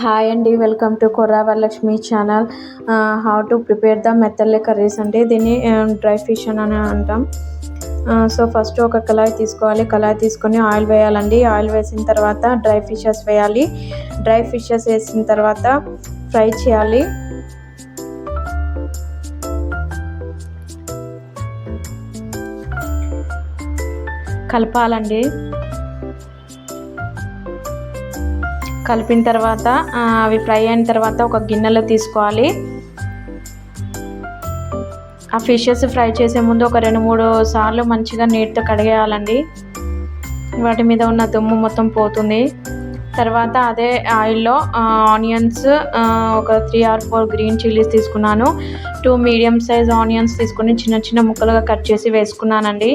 Hi అండి, welcome to Korra Varalakshmi channel. How to prepare the మెత్తల్లే curries అంటే దీన్ని డ్రై ఫిష్ అని అంటాం. సో ఫస్ట్ ఒక కళాయి తీసుకోవాలి. కళాయి తీసుకొని ఆయిల్ వేయాలండి. ఆయిల్ వేసిన తర్వాత డ్రై ఫిషెస్ వేయాలి. డ్రై ఫిషెస్ వేసిన తర్వాత ఫ్రై చేయాలి. కలపాలండి. కలిపిన తర్వాత అవి ఫ్రై అయిన తర్వాత ఒక గిన్నెలో తీసుకోవాలి. ఆ ఫిషెస్ ఫ్రై చేసే ముందు ఒక 2-3 సార్లు మంచిగా నీట్తో కడిగేయాలండి. వాటి మీద ఉన్న దుమ్ము మొత్తం పోతుంది. తర్వాత అదే ఆయిల్లో ఆనియన్స్ ఒక 3 or 4 గ్రీన్ చిల్లీస్ తీసుకున్నాను. 2 మీడియం సైజ్ ఆనియన్స్ తీసుకొని చిన్న చిన్న ముక్కలుగా కట్ చేసి వేసుకున్నానండి.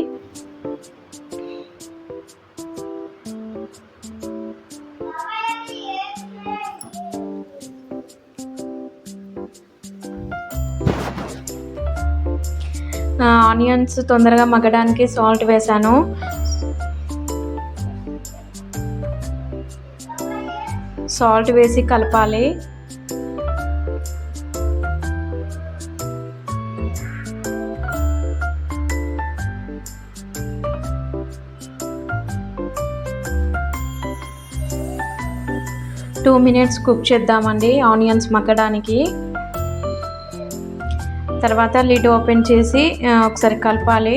ఆనియన్స్ తొందరగా మగ్గడానికి సాల్ట్ వేసాను. సాల్ట్ వేసి కలపాలి. టూ మినిట్స్ కుక్ చేద్దామండి ఆనియన్స్ మగ్గడానికి. తర్వాత లిడ్ ఓపెన్ చేసి ఒకసారి కలపాలి.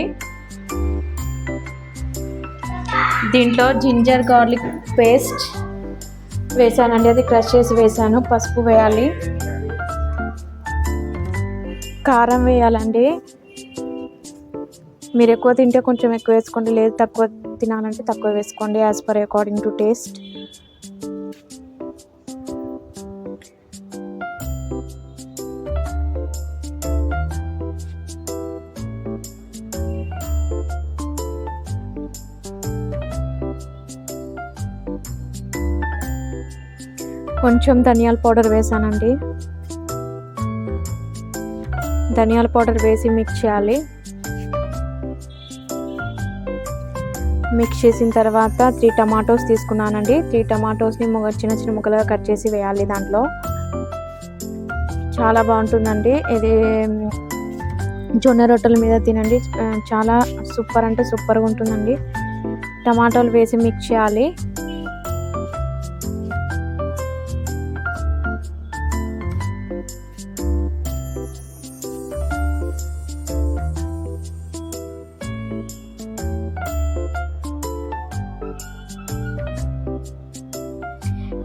దీంట్లో జింజర్ గార్లిక్ పేస్ట్ వేసానండి, అది క్రష్ చేసి వేసాను. పసుపు వేయాలి, కారం వేయాలండి. మీరు ఎక్కువ తింటే కొంచెం ఎక్కువ వేసుకోండి, లేదు తక్కువ తినాలంటే తక్కువ వేసుకోండి, as per according to taste. కొంచెం ధనియాల పౌడర్ వేసానండి. ధనియాల పౌడర్ వేసి మిక్స్ చేయాలి. మిక్స్ చేసిన తర్వాత 3 టమాటోస్ తీసుకున్నానండి. 3 టమాటోస్ని చిన్న చిన్న ముక్కలుగా కట్ చేసి వేయాలి. దాంట్లో చాలా బాగుంటుందండి ఇది. జొన్న రొట్టెల మీద తినండి, చాలా సూపర్ అంటే సూపర్గా ఉంటుందండి. టమాటోలు వేసి మిక్స్ చేయాలి.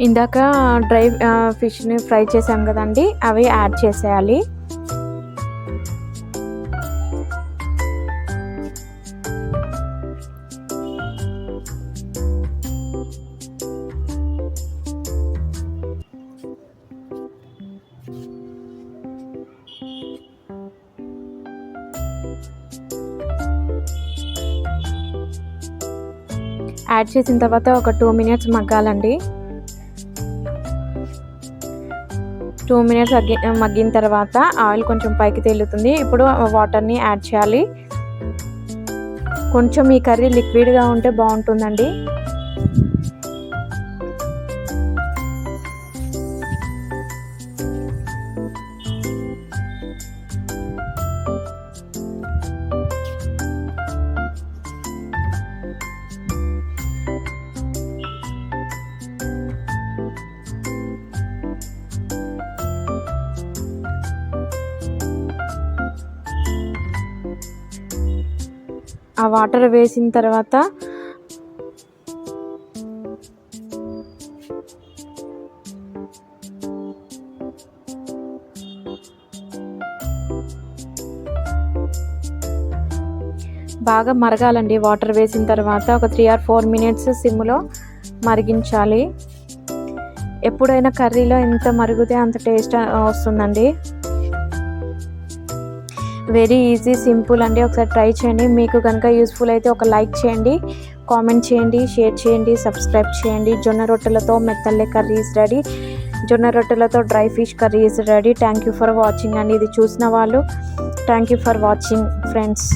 ఇందాక డ్రై ఫిష్ని ఫ్రై చేసాం కదండి, అవి యాడ్ చేసేయాలి. యాడ్ చేసిన తర్వాత ఒక 2 మినిట్స్ మగ్గాలండి. 2 మినిట్స్ మగ్గిన తర్వాత ఆయిల్ కొంచెం పైకి తేలుతుంది. ఇప్పుడు వాటర్ని యాడ్ చేయాలి. కొంచెం ఈ కర్రీ లిక్విడ్గా ఉంటే బాగుంటుందండి. ఆ వాటర్ వేసిన తర్వాత బాగా మరగాలండి. వాటర్ వేసిన తర్వాత ఒక 3 or 4 మినిట్స్ సిమ్లో మరిగించాలి. ఎప్పుడైనా కర్రీలో ఎంత మరిగితే అంత టేస్ట్ వస్తుందండి. వెరీ ఈజీ, సింపుల్ అండి. ఒకసారి ట్రై చేయండి. మీకు కనుక యూస్ఫుల్ అయితే ఒక లైక్ చేయండి, కామెంట్ చేయండి, షేర్ చేయండి, సబ్స్క్రైబ్ చేయండి. జొన్న రొట్టెలతో మెత్తల్లే కర్రీ ఈజ్ రెడీ. జొన్న రొట్టెలతో dry fish curry is ready. Thank you for watching అండి. ఇది చూసిన వాళ్ళు thank you for watching friends.